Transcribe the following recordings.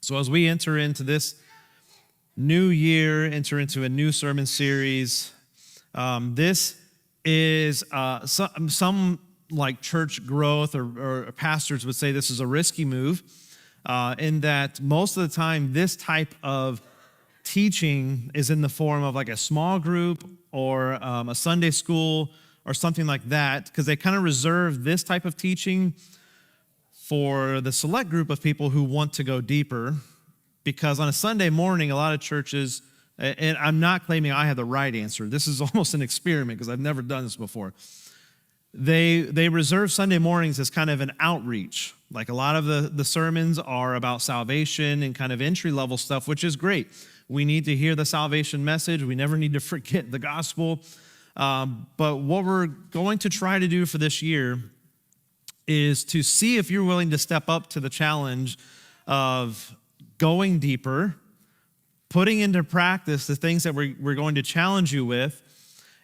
So as we enter into this new year, enter into a new sermon series, this is some like church growth or pastors would say this is a risky move, in that most of the time this type of teaching is in the form of like a small group or a Sunday school or something like that, because they kind of reserve this type of teaching for the select group of people who want to go deeper. Because on a Sunday morning, a lot of churches, and I'm not claiming I have the right answer. This is almost an experiment because I've never done this before. They reserve Sunday mornings as kind of an outreach. Like a lot of the sermons are about salvation and kind of entry-level stuff, which is great. We need to hear the salvation message. We never need to forget the gospel. But what we're going to try to do for this year is to see if you're willing to step up to the challenge of going deeper, putting into practice the things that we're going to challenge you with.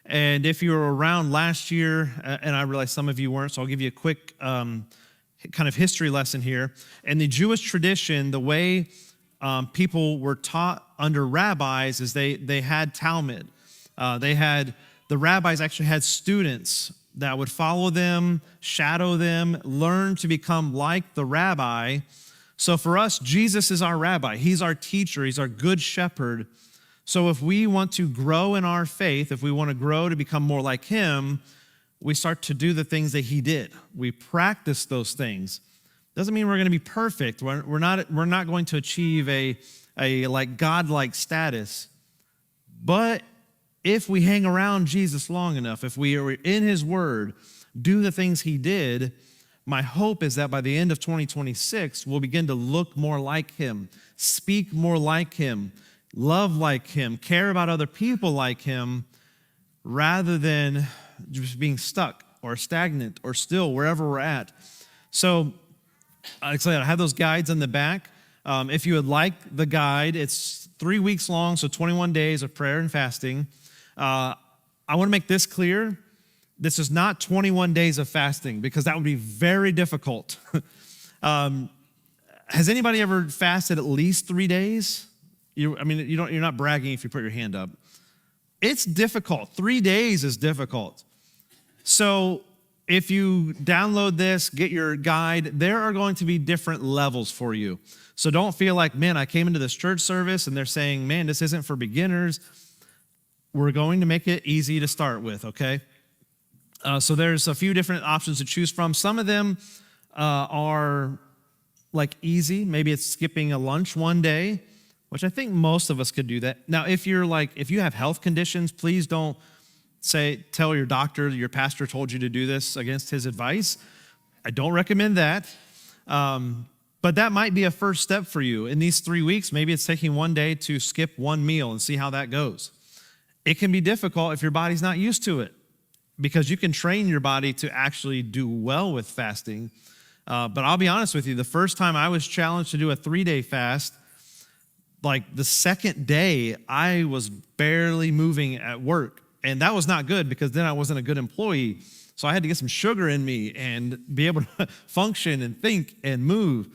And if you were around last year, and I realize some of you weren't, so I'll give you a quick kind of history lesson here. In the Jewish tradition, the way people were taught under rabbis is they had Talmud. The rabbis actually had students that would follow them, shadow them, learn to become like the rabbi. So for us, Jesus is our rabbi. He's our teacher. He's our good shepherd. So if we want to grow in our faith, if we want to grow to become more like him, we start to do the things that he did. We practice those things. Doesn't mean we're going to be perfect. We're not going to achieve a like godlike status. But if we hang around Jesus long enough, if we are in his word, do the things he did, my hope is that by the end of 2026, we'll begin to look more like him, speak more like him, love like him, care about other people like him, rather than just being stuck or stagnant or still wherever we're at. So, like I said, I have those guides in the back. If you would like the guide, it's 3 weeks long, so 21 days of prayer and fasting. I want to make this clear. This is not 21 days of fasting, because that would be very difficult. Has anybody ever fasted at least 3 days? You're not bragging if you put your hand up. It's difficult. 3 days is difficult. So if you download this, get your guide, there are going to be different levels for you. So don't feel like, man, I came into this church service and they're saying, man, this isn't for beginners. We're going to make it easy to start with, okay? So there's a few different options to choose from. Some of them are like easy. Maybe it's skipping a lunch one day, which I think most of us could do that. Now, if you have health conditions, please don't tell your doctor, your pastor told you to do this against his advice. I don't recommend that. But that might be a first step for you. In these 3 weeks, maybe it's taking one day to skip one meal and see how that goes. It can be difficult if your body's not used to it, because you can train your body to actually do well with fasting. But I'll be honest with you, the first time I was challenged to do a 3-day fast, like the second day, I was barely moving at work. And that was not good, because then I wasn't a good employee. So I had to get some sugar in me and be able to function and think and move.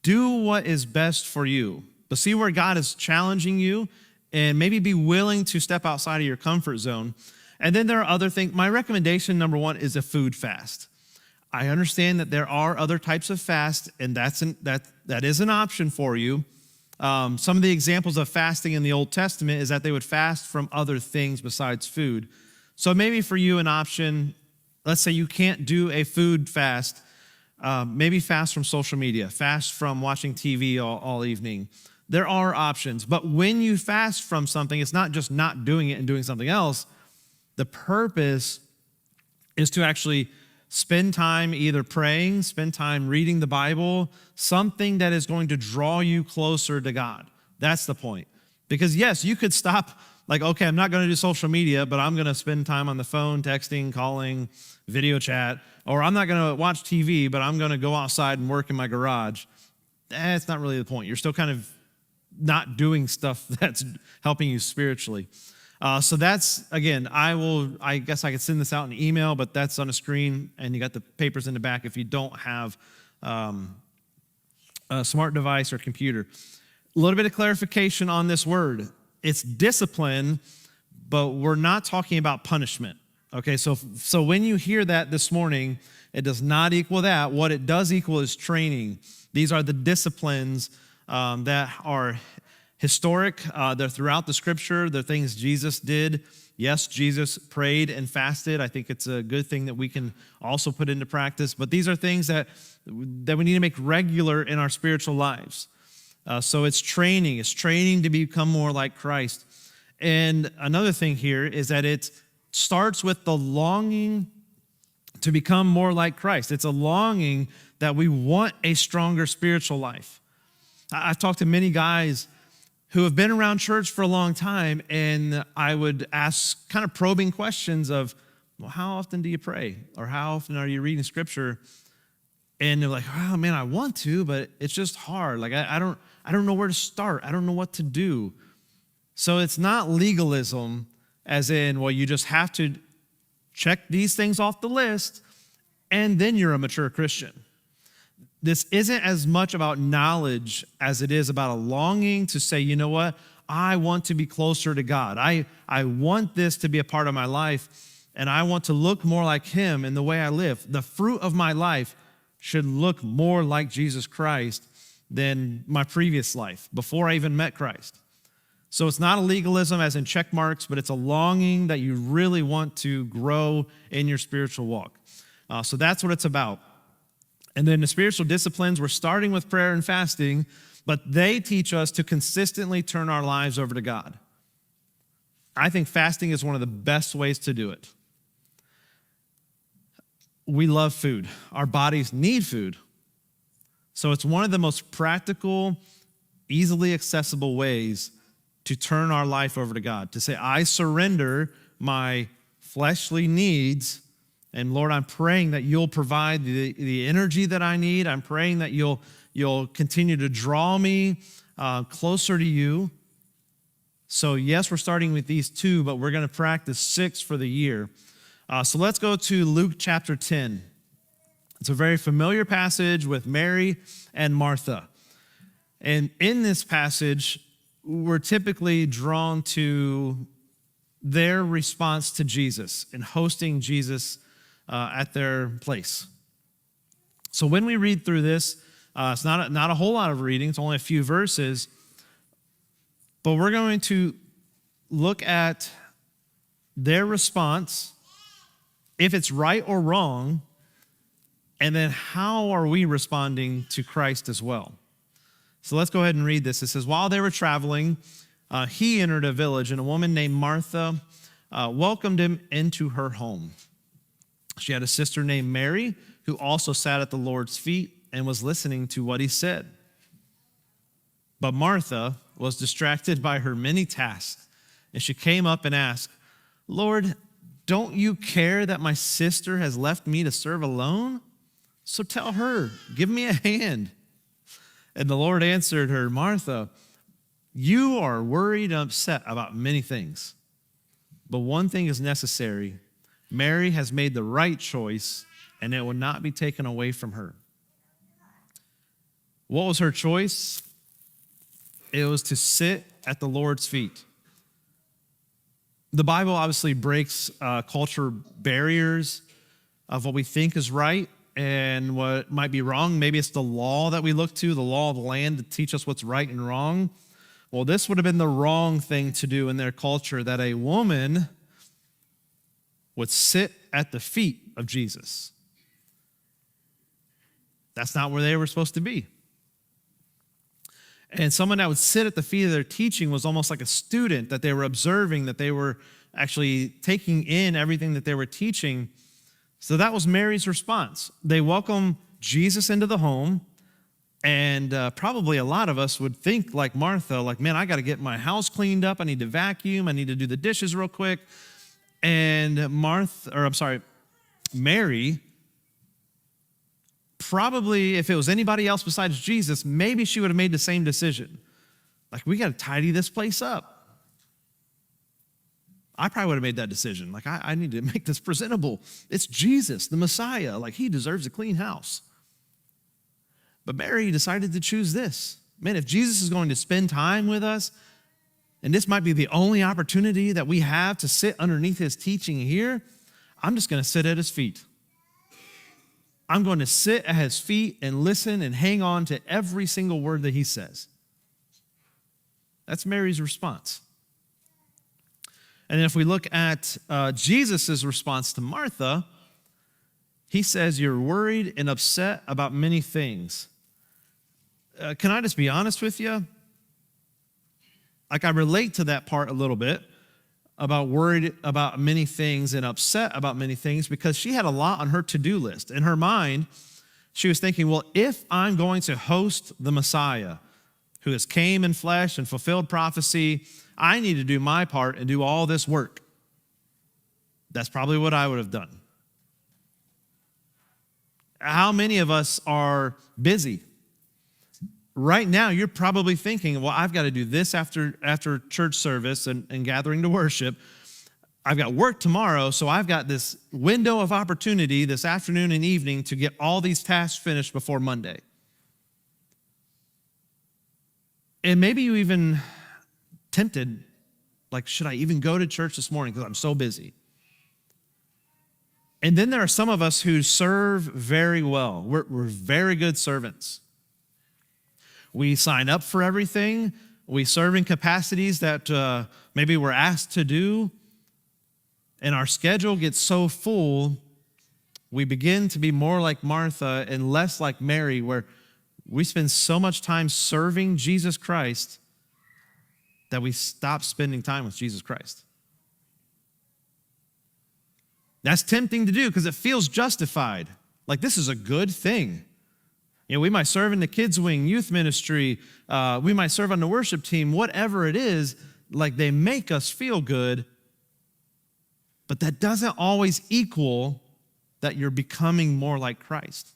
Do what is best for you. But see where God is challenging you, and maybe be willing to step outside of your comfort zone. And then there are other things. My recommendation, number one, is a food fast. I understand that there are other types of fast, and that is an option for you. Some of the examples of fasting in the Old Testament is that they would fast from other things besides food. So maybe for you an option, let's say you can't do a food fast, maybe fast from social media, fast from watching TV all evening. There are options. But when you fast from something, it's not just not doing it and doing something else. The purpose is to actually spend time either praying, spend time reading the Bible, something that is going to draw you closer to God. That's the point. Because yes, you could stop, like, okay, I'm not going to do social media, but I'm going to spend time on the phone, texting, calling, video chat, or I'm not going to watch TV, but I'm going to go outside and work in my garage. That's not really the point. You're still kind of not doing stuff that's helping you spiritually. So that's, again, I guess I could send this out in email, but that's on a screen, and you got the papers in the back if you don't have smart device or computer. A little bit of clarification on this word. It's discipline, but we're not talking about punishment. Okay, so when you hear that this morning, it does not equal that. What it does equal is training. These are the disciplines that are historic. They're throughout the scripture. They're things Jesus did. Yes, Jesus prayed and fasted. I think it's a good thing that we can also put into practice. But these are things that we need to make regular in our spiritual lives. So it's training. It's training to become more like Christ. And another thing here is that it starts with the longing to become more like Christ. It's a longing that we want a stronger spiritual life. I've talked to many guys who have been around church for a long time, and I would ask kind of probing questions of, well, how often do you pray? Or how often are you reading scripture? And they're like, oh man, I want to, but it's just hard. Like I don't know where to start. I don't know what to do. So it's not legalism as in, well, you just have to check these things off the list, and then you're a mature Christian. This isn't as much about knowledge as it is about a longing to say, you know what? I want to be closer to God. I want this to be a part of my life, and I want to look more like Him in the way I live. The fruit of my life should look more like Jesus Christ than my previous life, before I even met Christ. So it's not a legalism as in check marks, but it's a longing that you really want to grow in your spiritual walk. So that's what it's about. And then the spiritual disciplines, we're starting with prayer and fasting, but they teach us to consistently turn our lives over to God. I think fasting is one of the best ways to do it. We love food. Our bodies need food. So it's one of the most practical, easily accessible ways to turn our life over to God, to say, I surrender my fleshly needs. And Lord, I'm praying that you'll provide the energy that I need. I'm praying that you'll continue to draw me closer to you. So yes, we're starting with these 2, but we're going to practice 6 for the year. So let's go to Luke chapter 10. It's a very familiar passage with Mary and Martha. And in this passage, we're typically drawn to their response to Jesus and hosting Jesus at their place. So when we read through this, it's not a whole lot of reading. It's only a few verses. But we're going to look at their response, if it's right or wrong, and then how are we responding to Christ as well. So let's go ahead and read this. It says, while they were traveling, he entered a village, and a woman named Martha welcomed him into her home. She had a sister named Mary, who also sat at the Lord's feet and was listening to what he said. But Martha was distracted by her many tasks, and she came up and asked, Lord, don't you care that my sister has left me to serve alone? So tell her, give me a hand. And the Lord answered her, Martha, you are worried and upset about many things, but one thing is necessary. Mary has made the right choice, and it will not be taken away from her. What was her choice? It was to sit at the Lord's feet. The Bible obviously breaks culture barriers of what we think is right and what might be wrong. Maybe it's the law that we look to, the law of the land, to teach us what's right and wrong. Well, this would have been the wrong thing to do in their culture, that a woman would sit at the feet of Jesus. That's not where they were supposed to be. And someone that would sit at the feet of their teaching was almost like a student that they were observing, that they were actually taking in everything that they were teaching. So that was Mary's response. They welcome Jesus into the home, and probably a lot of us would think like Martha, like, man, I got to get my house cleaned up. I need to vacuum. I need to do the dishes real quick. And Mary, probably if it was anybody else besides Jesus, maybe she would have made the same decision. Like, we got to tidy this place up. I probably would have made that decision. Like, I need to make this presentable. It's Jesus, the Messiah. Like, he deserves a clean house. But Mary decided to choose this. Man, if Jesus is going to spend time with us, and this might be the only opportunity that we have to sit underneath his teaching here, I'm just going to sit at his feet. I'm going to sit at his feet and listen and hang on to every single word that he says. That's Mary's response. And if we look at Jesus' response to Martha, he says, you're worried and upset about many things. Can I just be honest with you? Like, I relate to that part a little bit about worried about many things and upset about many things, because she had a lot on her to-do list. In her mind, she was thinking, well, if I'm going to host the Messiah who has came in flesh and fulfilled prophecy, I need to do my part and do all this work. That's probably what I would have done. How many of us are busy? Right now, you're probably thinking, well, I've got to do this after church service and gathering to worship. I've got work tomorrow, so I've got this window of opportunity this afternoon and evening to get all these tasks finished before Monday. And maybe you even tempted, like, should I even go to church this morning because I'm so busy? And then there are some of us who serve very well. We're very good servants. We sign up for everything. We serve in capacities that maybe we're asked to do. And our schedule gets so full, we begin to be more like Martha and less like Mary, where we spend so much time serving Jesus Christ that we stop spending time with Jesus Christ. That's tempting to do because it feels justified. Like, this is a good thing. You know, we might serve in the kids' wing, youth ministry. We might serve on the worship team, whatever it is. Like, they make us feel good. But that doesn't always equal that you're becoming more like Christ.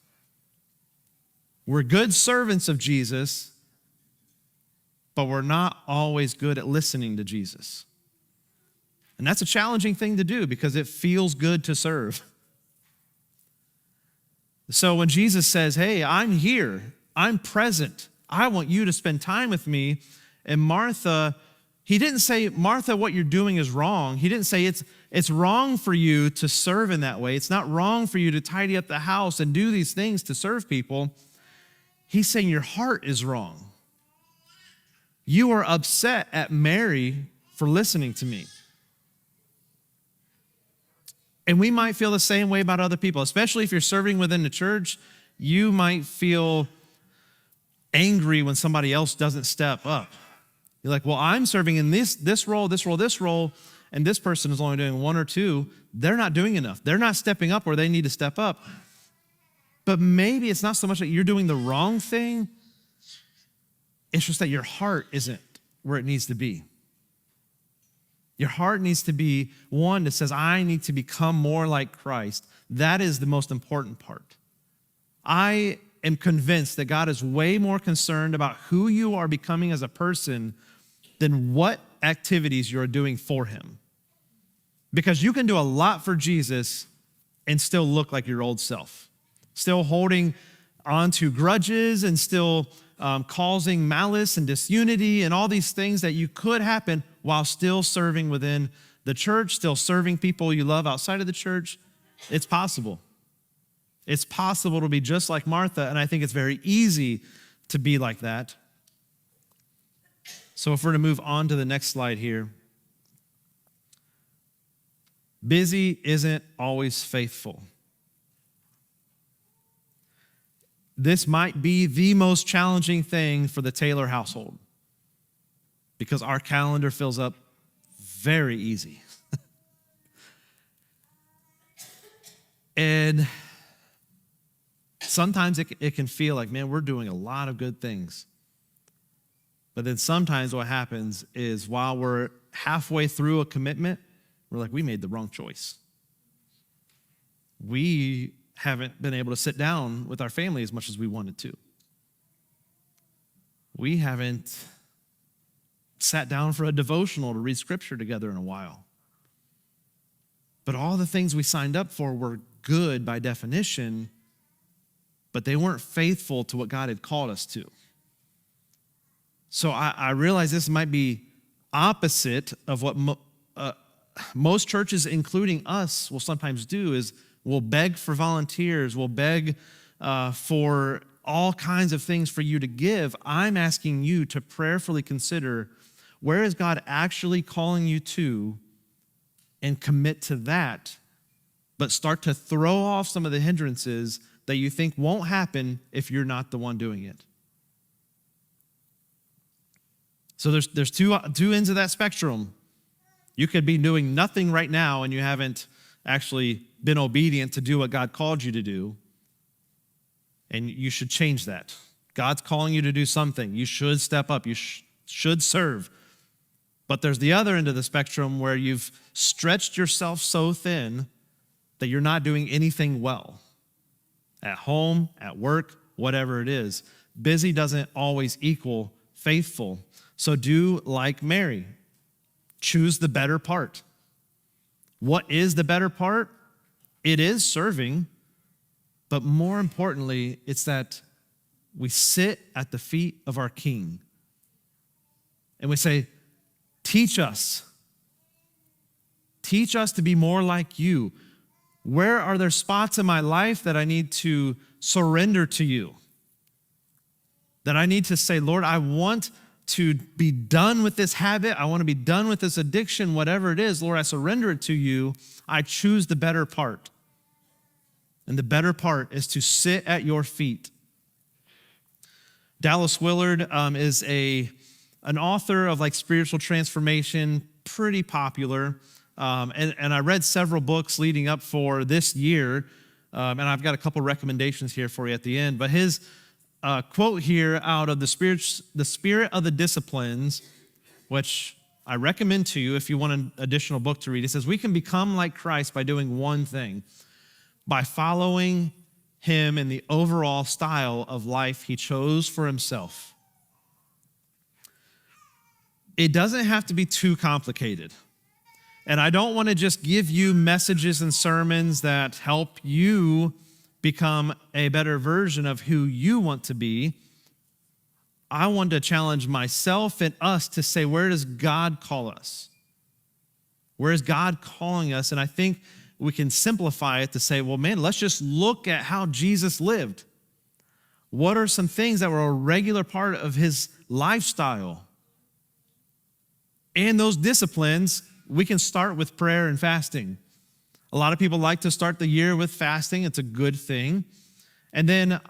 We're good servants of Jesus, but we're not always good at listening to Jesus. And that's a challenging thing to do because it feels good to serve. So when Jesus says, hey, I'm here, I'm present, I want you to spend time with me, and Martha, he didn't say, Martha, what you're doing is wrong. He didn't say it's wrong for you to serve in that way. It's not wrong for you to tidy up the house and do these things to serve people. He's saying your heart is wrong. You are upset at Mary for listening to me. And we might feel the same way about other people, especially if you're serving within the church. You might feel angry when somebody else doesn't step up. You're like, well, I'm serving in this role, and this person is only doing one or two. They're not doing enough. They're not stepping up where they need to step up. But maybe it's not so much that you're doing the wrong thing. It's just that your heart isn't where it needs to be. Your heart needs to be one that says, I need to become more like Christ. That is the most important part. I am convinced that God is way more concerned about who you are becoming as a person than what activities you're doing for him. Because you can do a lot for Jesus and still look like your old self, still holding onto grudges and still causing malice and disunity and all these things that you could happen while still serving within the church, still serving people you love outside of the church. It's possible. It's possible to be just like Martha, and I think it's very easy to be like that. So if we're to move on to the next slide here. Busy isn't always faithful. This might be the most challenging thing for the Taylor household because our calendar fills up very easy. And sometimes it can feel like, man, we're doing a lot of good things. But then sometimes what happens is while we're halfway through a commitment, we're like, we made the wrong choice. We haven't been able to sit down with our family as much as we wanted to. We haven't sat down for a devotional to read scripture together in a while. But all the things we signed up for were good by definition, but they weren't faithful to what God had called us to. So I realize this might be opposite of what most churches, including us, will sometimes do, is we'll beg for volunteers, we'll beg for all kinds of things for you to give. I'm asking you to prayerfully consider, where is God actually calling you to, and commit to that, but start to throw off some of the hindrances that you think won't happen if you're not the one doing it. So there's two ends of that spectrum. You could be doing nothing right now and you haven't actually been obedient to do what God called you to do. And you should change that. God's calling you to do something. You should step up. You should serve. But there's the other end of the spectrum where you've stretched yourself so thin that you're not doing anything well. At home, at work, whatever it is. Busy doesn't always equal faithful. So do like Mary. Choose the better part. What is the better part? It is serving. But more importantly, it's that we sit at the feet of our King. And we say, teach us. Teach us to be more like you. Where are there spots in my life that I need to surrender to you? That I need to say, Lord, I want to be done with this habit. I want to be done with this addiction, whatever it is. Lord, I surrender it to you. I choose the better part. And the better part is to sit at your feet. Dallas Willard is an author of like spiritual transformation, pretty popular. And I read several books leading up for this year. And I've got a couple recommendations here for you at the end. But his quote here out of the Spirit of the Disciplines, which I recommend to you if you want an additional book to read. It says, we can become like Christ by doing one thing, by following him in the overall style of life he chose for himself. It doesn't have to be too complicated. And I don't want to just give you messages and sermons that help you become a better version of who you want to be. I want to challenge myself and us to say, where does God call us? Where is God calling us? And I think we can simplify it to say, well, man, let's just look at how Jesus lived. What are some things that were a regular part of his lifestyle? And those disciplines, we can start with prayer and fasting. A lot of people like to start the year with fasting. It's a good thing. And then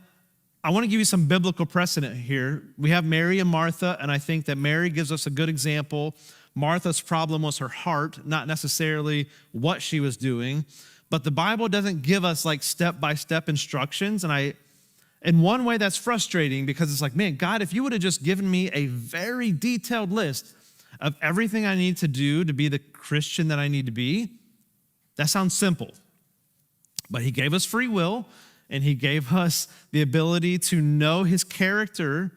I want to give you some biblical precedent here. We have Mary and Martha, and I think that Mary gives us a good example. Martha's problem was her heart, not necessarily what she was doing. But the Bible doesn't give us like step-by-step instructions. And in one way that's frustrating because it's like, man, God, if you would have just given me a very detailed list of everything I need to do to be the Christian that I need to be, that sounds simple. But he gave us free will, and he gave us the ability to know his character.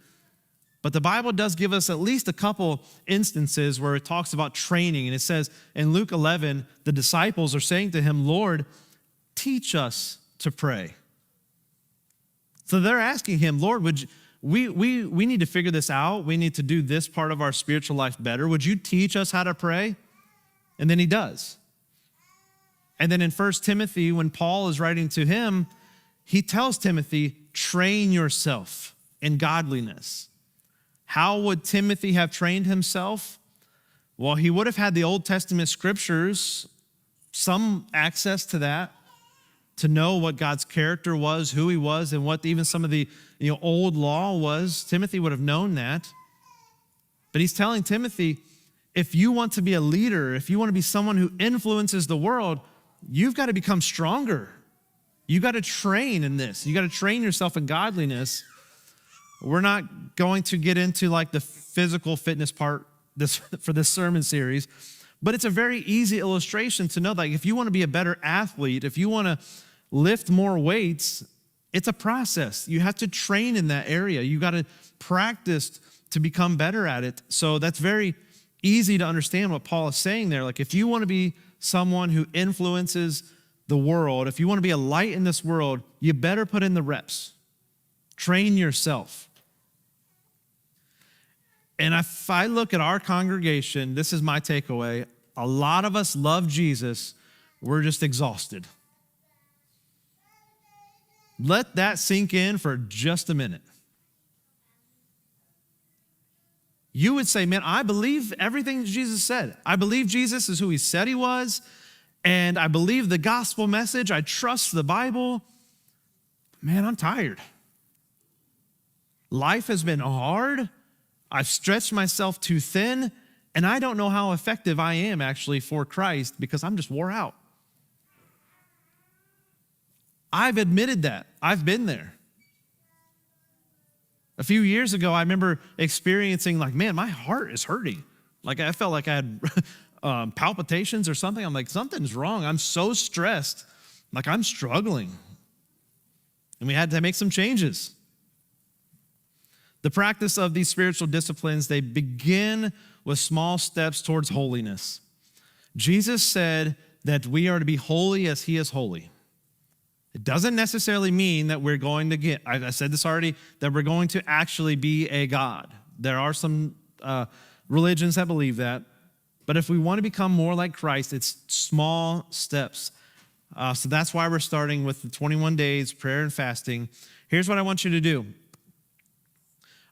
But the Bible does give us at least a couple instances where it talks about training. And it says in Luke 11, the disciples are saying to him, Lord, teach us to pray. So they're asking him, Lord, we need to figure this out. We need to do this part of our spiritual life better. Would you teach us how to pray? And then he does. And then in 1 Timothy, when Paul is writing to him, he tells Timothy, train yourself in godliness. How would Timothy have trained himself? Well, he would have had the Old Testament scriptures, some access to that, to know what God's character was, who he was, and what even some of the old law was. Timothy would have known that. But he's telling Timothy, if you want to be a leader, if you want to be someone who influences the world, you've got to become stronger. You got to train in this. You got to train yourself in godliness. We're not going to get into like the physical fitness part for this sermon series, but it's a very easy illustration to know that if you want to be a better athlete, if you want to lift more weights, it's a process. You have to train in that area. You got to practice to become better at it. So that's very easy to understand what Paul is saying there. Like if you want to be someone who influences the world, if you want to be a light in this world, you better put in the reps. Train yourself. And if I look at our congregation, this is my takeaway. A lot of us love Jesus. We're just exhausted. Let that sink in for just a minute. You would say, man, I believe everything Jesus said. I believe Jesus is who he said he was, and I believe the gospel message. I trust the Bible. Man, I'm tired. Life has been hard. I've stretched myself too thin, and I don't know how effective I am actually for Christ because I'm just wore out. I've admitted that. I've been there. A few years ago, I remember experiencing like, man, my heart is hurting. Like I felt like I had palpitations or something. I'm like, something's wrong. I'm so stressed. Like I'm struggling. And we had to make some changes. The practice of these spiritual disciplines, they begin with small steps towards holiness. Jesus said that we are to be holy as he is holy. It doesn't necessarily mean that we're going to get, I said this already, that we're going to actually be a God. There are some religions that believe that. But if we want to become more like Christ, it's small steps. So that's why we're starting with the 21 days, prayer and fasting. Here's what I want you to do.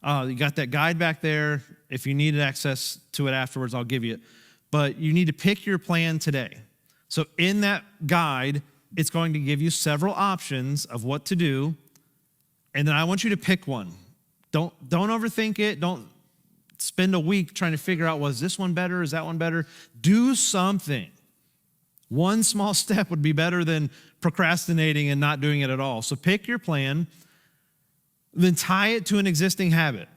You got that guide back there. If you need access to it afterwards, I'll give you it. But you need to pick your plan today. So in that guide, it's going to give you several options of what to do, and then I want you to pick one. Don't overthink it. Don't spend a week trying to figure out, was this one better? Is that one better? Do something. One small step would be better than procrastinating and not doing it at all. So pick your plan, then tie it to an existing habit.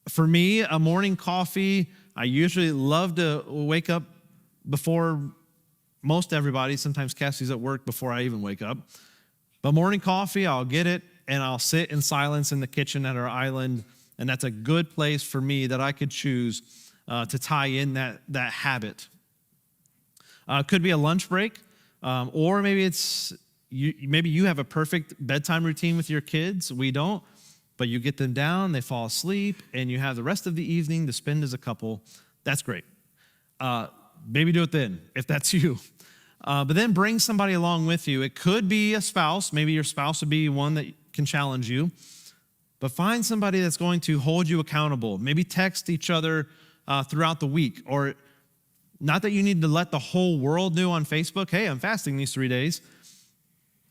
For me, a morning coffee, I usually love to wake up before most everybody. Sometimes Cassie's at work before I even wake up. But morning coffee, I'll get it, and I'll sit in silence in the kitchen at our island, and that's a good place for me that I could choose to tie in that habit. Could be a lunch break, or maybe it's maybe you have a perfect bedtime routine with your kids. We don't, but you get them down, they fall asleep, and you have the rest of the evening to spend as a couple. That's great. Maybe do it then, if that's you. But then bring somebody along with you. It could be a spouse. Maybe your spouse would be one that can challenge you. But find somebody that's going to hold you accountable. Maybe text each other throughout the week. Or not that you need to let the whole world know on Facebook, hey, I'm fasting these 3 days.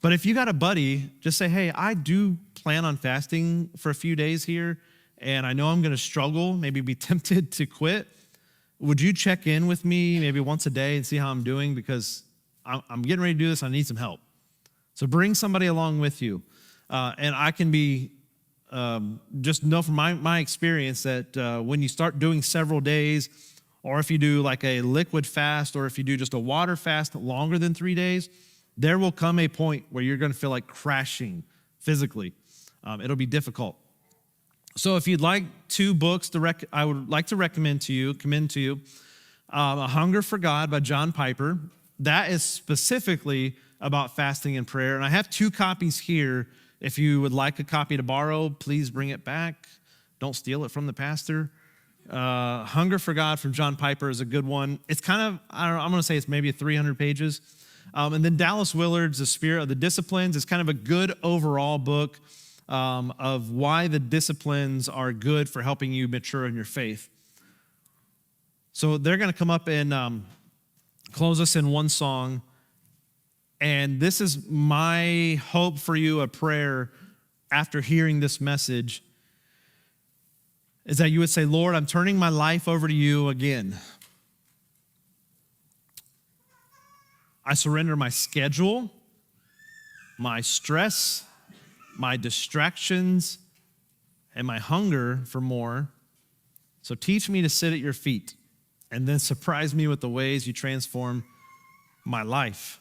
But if you got a buddy, just say, hey, I do plan on fasting for a few days here, and I know I'm going to struggle, maybe be tempted to quit. Would you check in with me maybe once a day and see how I'm doing? Because I'm getting ready to do this. I need some help. So bring somebody along with you. And I can be, just know from my experience that when you start doing several days, or if you do like a liquid fast, or if you do just a water fast longer than 3 days, there will come a point where you're going to feel like crashing physically. It'll be difficult. So if you'd like 2 books, I would like to commend to you, A Hunger for God by John Piper. That is specifically about fasting and prayer. And I have 2 copies here. If you would like a copy to borrow, please bring it back. Don't steal it from the pastor. Hunger for God from John Piper is a good one. It's kind of, I'm going to say it's maybe 300 pages. And then Dallas Willard's The Spirit of the Disciplines is kind of a good overall book of why the disciplines are good for helping you mature in your faith. So they're going to come up and close us in one song. And this is my hope for you, a prayer after hearing this message, is that you would say, Lord, I'm turning my life over to you again. I surrender my schedule, my stress, my distractions, and my hunger for more. So teach me to sit at your feet and then surprise me with the ways you transform my life.